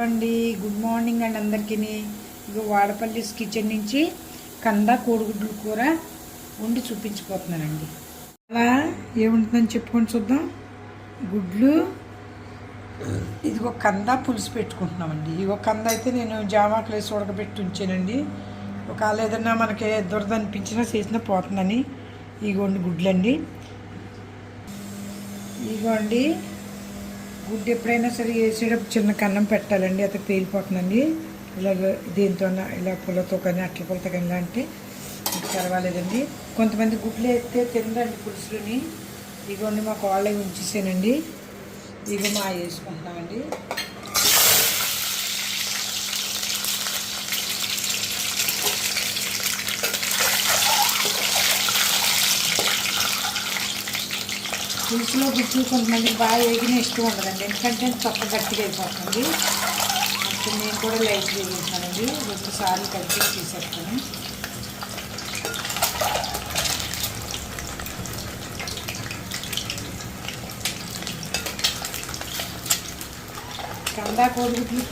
అండి good morning అండి అందరికీ. ఇక వాడపల్లి కిచెన్ నుంచి కంద కోడిగుడ్లు కూర వండి చూపించిపోతున్నానండి. అలా ఏముంటుందని చెప్పుకొని చూద్దాం. గుడ్లు ఇదిగో కంద పులుసు పెట్టుకుంటున్నామండి. ఇగో కంద అయితే నేను జామాకులు వేసి ఉడకబెట్టి ఉంచానండి. ఒకవేళ ఏదన్నా మనకి దురద అనిపించినా చేసినా పోతుందని. ఇగోండి గుడ్లండి. ఇగోండి గుడ్డు ఎప్పుడైనా సరే వేసేటప్పుడు చిన్న కన్నం పెట్టాలండి, అది పేలిపోతుందండి. ఇలాగ దేంతో ఇలా పుల్లతో కానీ అట్ల పుల్లతో కానీ అంటే పర్వాలేదండి. కొంతమంది గుడ్లు వేస్తే తినదండి పులుసులని. ఇగోండి మా కోళ్ళ ఉంచేసానండి. ఇక మా వేసుకుంటున్నామండి. పులుసులో గుడ్లు కొంతమంది బాగా వేగిన ఇష్టం ఉండదండి, ఎందుకంటే తొక్క గట్టిగా అయిపోతుంది. అప్పుడు నేను కూడా లైట్ వేసేసానండి. 2 సార్లు కలిపి తీసేస్తాను. కందా కోడిగుడ్లు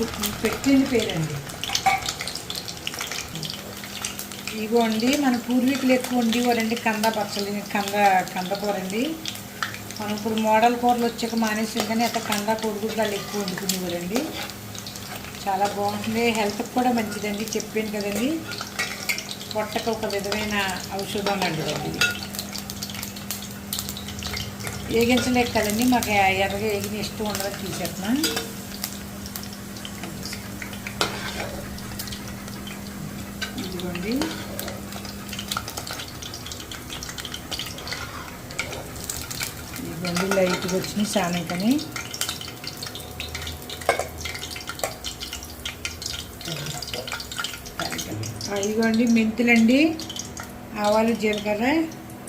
పెట్టిన పేరండి. ఇగోండి మన పూర్వీకులు ఎక్కువ వండేవారండి కంద పచ్చడి, కందకూరండి. మనం ఇప్పుడు మోడల్ కూరలు వచ్చాక మానేసాం, కానీ అట్లా కంద కోడిగుడ్లు వాళ్ళు ఎక్కువ వండుకునేవారండి. చాలా బాగుంటుంది, హెల్త్కి కూడా మంచిదండి. చెప్పాను కదండి, పొట్టకు ఒక విధమైన ఔషధం లాంటిదండి. ఇది వేగించలేక కదండి, మాకు ఎర్రగా వేగిన ఇష్టం ఉండదని తీసేస్తున్నా. ఇదిగోండి ఇదిగోండి లైట్గా వచ్చినాయి సానకని. ఇదిగోండి మెంతులండి, ఆవాలు, జీలకర్ర,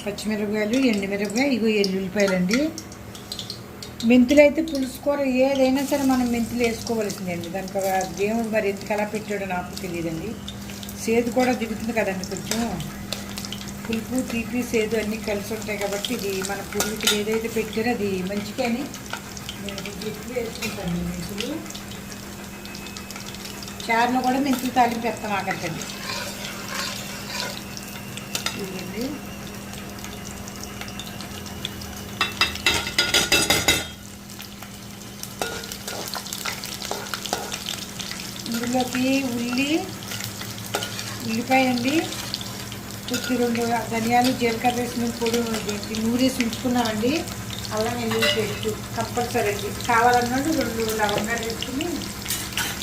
పచ్చిమిరపకాయలు, ఎండుమిరపకాయ, ఇగో ఎల్లుల్లిపాయలండి. మెంతులు అయితే పులుసు కూర ఏదైనా సరే మనం మెంతులు వేసుకోవలసిందండి. దానికి ఒక దేవుడు మరి ఎందుకు అలా పెట్టాడో నాకు తెలియదండి. సేదు కూడా దిగుతుంది కదండి, కొంచెం పులుపు, తీపి, సేదు అన్నీ కలిసి ఉంటాయి కాబట్టి ఇది మన పూర్వీకులు ఏదైతే పెట్టారో అది మంచిగాని నేను ఎక్కువ వేసుకుంటాను. మెంతులు చారులో కూడా మెంతులు తాలింపు పెడతాం ఆకట్టండి. ఇదండి ఇందులోకి ఉల్లిపాయ అండి, కొద్ది 2 ధనియాలు, జీలకర్ర వేసి పొడి నూరేసి ఉంచుకున్నామండి. అల్లం వెల్లుల్లి పేస్ట్ కంపల్సరీ అండి. కావాలన్నాడు 2 లవంగాలు వేసుకుని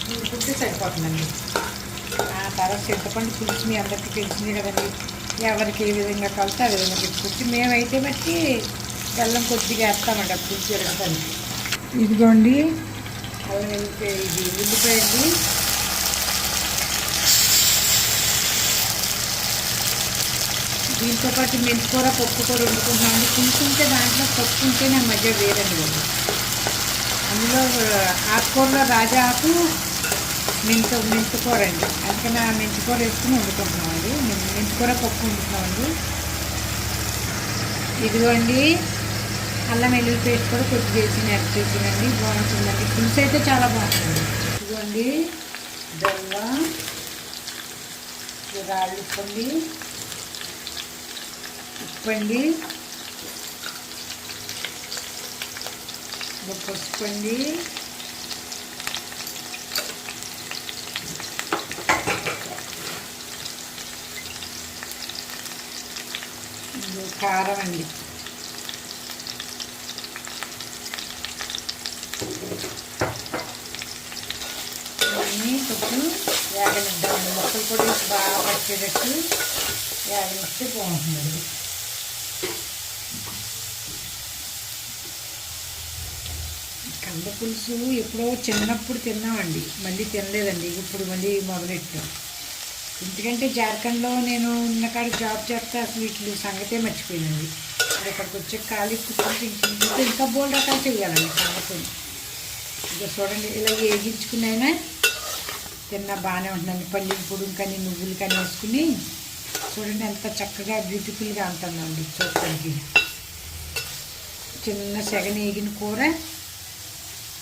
నూరుకుంటే సరిపోతుందండి. తర్వాత చింతపండు పులుసు మీ అందరికీ తెలిసింది కదండి, ఎవరికి ఏ విధంగా కలితే ఆ విధంగా పెట్టుకోవచ్చు. మేమైతే బట్టి బెల్లం కొద్దిగా వేస్తామండి ఆ పులుసు జరగడానికి. ఇదిగోండి అల్లం వెల్లుల్లి, ఇది ఉల్లిపాయ అండి. దీంతోపాటు మెంతికూర, పప్పు కూర వండుకుంటున్నామండి. పులుసుంటే దాంట్లో పప్పు ఉంటే నా మధ్య వేరండి కదా. అందులో ఆకుకూరలో రాజా ఆకు, మెంతికూర అండి. అందుకని ఆ మెంతికూర వేసుకుని వండుకుంటున్నామండి. మెంతికూర పప్పు వండుతున్నామండి. ఇదిగోండి అల్లం వెల్లుల్లి పేస్ట్ కూడా కొద్దిగా వేసి యాడ్ చేసానండి. బాగుంటుందండి, పులుసు అయితే చాలా బాగుంటుంది. ఇదిగోండి బెల్లం, రాళ్ళు ఉప్పండి, ఉప్పండి, పసుపు అండి, కారం అండి, ఇవన్నీ కొంచెం వేగనిద్దామండి. మొక్కలు కూడా బాగా పట్టేటట్టు వేగనిస్తే బాగుంటుందండి. కంద పులుసు ఎప్పుడో చిన్నప్పుడు తిన్నామండి, మళ్ళీ తినలేదండి. ఇప్పుడు మళ్ళీ మొదలెట్టాం. ఎందుకంటే జార్ఖండ్లో నేను ఉన్నకాడ జాబ్ చేస్తే అసలు వీటి సంగతే మర్చిపోయిందండి. అది ఇక్కడికి వచ్చే ఖాళీ కూర్చొని ఇంకా బోల్డ్ రకాలు చేయాలండి కందతో. ఇక చూడండి, ఇలా వేగించుకునైనా తిన్నా బాగానే ఉంటుందండి. పల్లీల పొడి కానీ నువ్వులు కానీ వేసుకుని చూడండి ఎంత చక్కగా బ్యూటిఫుల్గా ఉంటుందండి చూడటానికి. చిన్న సెగ వేగిన కూర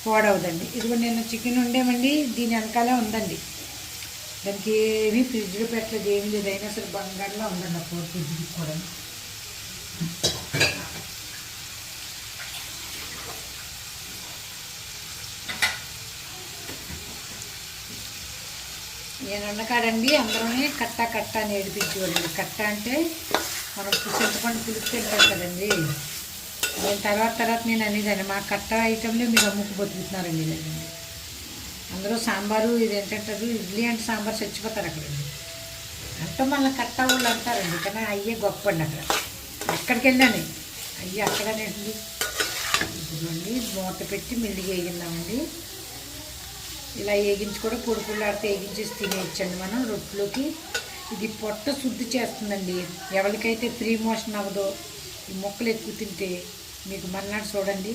పాడవదండి. ఇదిగో నేను చికెన్ ఉండేమండి, దీని వెనకాలే ఉందండి. దానికి ఏమీ ఫ్రిడ్జ్లో పెట్టలేదు, ఏమీ లేదు. అయినా సరే బంగారులో ఉందండి ఆ కూర ఫ్రిడ్జ్కి కూడా. నేను ఉన్నకాడండి అందరూనే కట్ట కట్ట అని ఏడిపించేవాళ్ళండి. కట్ట అంటే మనం చింతపండు పులుసు తింటాం కదండి. నేను తర్వాత నేను అనేదాన్ని, మా కట్ట ఐటెంలో మీరు అమ్ముకు బతుకుతున్నారండి లేదండి. అందరూ సాంబారు ఇది ఏంటంటారు, ఇడ్లీ అంటే సాంబార్ చచ్చిపోతారు అక్కడండి. అంటే మళ్ళీ కట్ట వాళ్ళు అంటారండి, కానీ అయ్యే గొప్ప అండి అక్కడ. ఎక్కడికి వెళ్ళాను అయ్యి అక్కడనే అండి. ఇదిగోండి మూత పెట్టి మెల్లిగా వేగిందామండి. ఇలా వేగించి కూడా పొడి పొడిలాడితే వేగించేసి తినేయచ్చండి మనం రొట్టెలోకి. ఇది పొట్ట శుద్ధి చేస్తుందండి. ఎవరికైతే ఫ్రీ మోషన్ అవ్వదో, ఈ మొక్కలు ఎక్కువ తింటే మీకు మర్నాడు చూడండి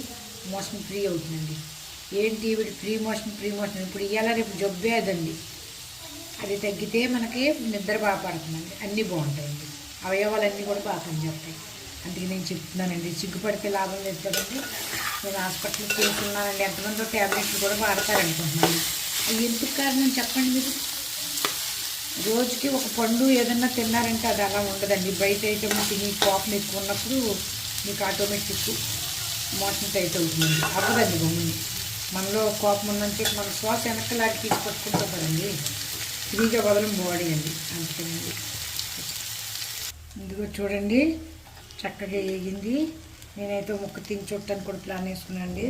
మోషన్ ఫ్రీ అవుతుందండి. ఏంటి వీడు ఫ్రీ మోషన్ ఇప్పుడు ఇవాళ రేపు జబ్బేదండి. అది తగ్గితే మనకి నిద్ర బాగా పడుతుందండి, అన్నీ బాగుంటాయండి, అవయవాలన్నీ కూడా బాగా పనిచేస్తాయి. అందుకే నేను చెప్తున్నానండి, సిగ్గుపడితే లాభం లేదు కదండి. నేను హాస్పిటల్కి తీసుకున్నానండి, ఎంతమందో ట్యాబ్లెట్లు కూడా వాడతారనుకుంటున్నాను. అవి ఎందుకు కారణం చెప్పండి మీరు? రోజుకి ఒక పండు ఏదన్నా తిన్నారంటే అది అలా ఉండదండి. బయట ఐటమ్ తిని కోపం ఎక్కువ ఉన్నప్పుడు మీకు ఆటోమేటిక్ మోషన్ టైట్ అవుతుందండి, అవ్వదండి గమ్ముని. మనలో కోపం ఉన్నంటే మన శ్వాస వెనక్కలాగి తీసుకొచ్చుకుంటాం కదండి, ఫ్రీగా వదలం బాడీ అండి. అందుకేనండి. ఇందులో చూడండి చక్కగా వేగింది. నేనైతే ముక్క తిని చుట్టాను కూడా ప్లాన్ వేసుకున్నానండి.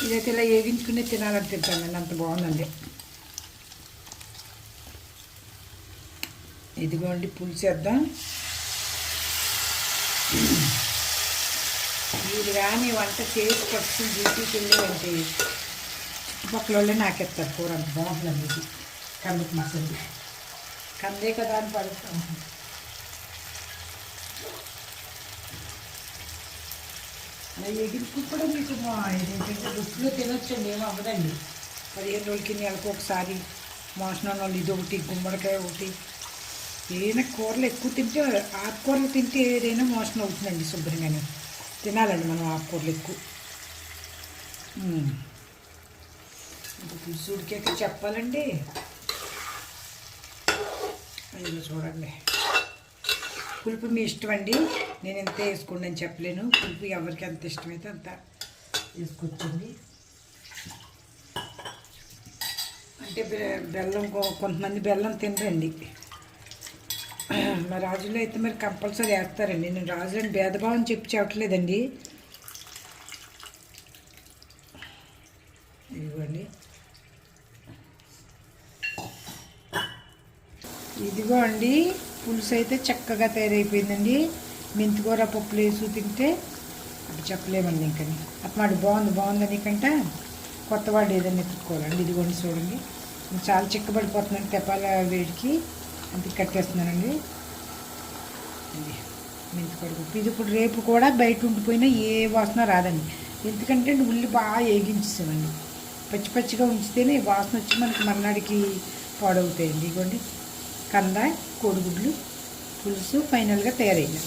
ఇదైతే ఇలా వేగించుకుని తినాలని తింటానండి, అంత బాగుందండి. ఇదిగోండి పులుసు వేద్దాం. వీళ్ళు కానీ వంట చేసి పట్టుకుని డ్యూటీకి వెళ్ళేవంటే చుట్టుపక్కల వాళ్ళే నాకెత్తారు కూర, అంత బాగుంటుందండి. ఇది కందికి మసాలా కందే కదా అని పడుతాం. అలా ఎగిరికి కూడా మీకు ఇదేంటంటే రుచిలో తినొచ్చండి, ఏమో అవ్వదండి. 15 రోజులకి నెలకు ఒకసారి మోషన్ అన్న వాళ్ళు ఇది ఒకటి, గుమ్మడికాయ ఒకటి, ఏదైనా కూరలు ఎక్కువ తింటే, ఆకుకూరలు తింటే ఏదైనా మోషన్ అవుతుందండి శుభ్రంగానే. తినాలండి మనం ఆకుకూరలు ఎక్కువ. పులుసుడికి చెప్పాలండి. అయ్యో చూడండి, పులుపు మీ ఇష్టం అండి, నేను ఎంత వేసుకోండి అని చెప్పలేను. పులుపు ఎవరికి ఎంత ఇష్టమైతే అంత వేసుకోవచ్చండి. అంటే బెల్లం, కొంతమంది బెల్లం తినరండి. మా రాజులో అయితే మరి కంపల్సరీ వేస్తారండి. నేను రాజులని భేదభావం చెప్పి చెప్పట్లేదండి. ఇదిగోండి, ఇదిగో అండి పులుసు అయితే చక్కగా తయారైపోయిందండి. మెంతికూర పప్పులు వేసి తింటే అప్పుడు చెప్పలేమండి. ఇంకని అప్పుడు బాగుందని కంటే కొత్త వాడు ఏదైనా ఎత్తుక్కోవాలండి. ఇదిగోండి చూడండి, చాలా చిక్కబడిపోతుందండి తెపాల వేడికి, అంతే కట్టేస్తున్నానండి. ఇది మెంతికూర పప్పు. ఇది ఇప్పుడు రేపు కూడా బయట ఉండిపోయినా ఏ వాసన రాదండి, ఎందుకంటే ఉల్లి బాగా వేగించేసామండి. పచ్చిగా ఉంచితేనే వాసన వచ్చి మనకి మర్నాడికి పాడవుతాయండి. ఇదిగోండి కంద కోడిగుడ్లు పులుసు ఫైనల్గా తయారైంది.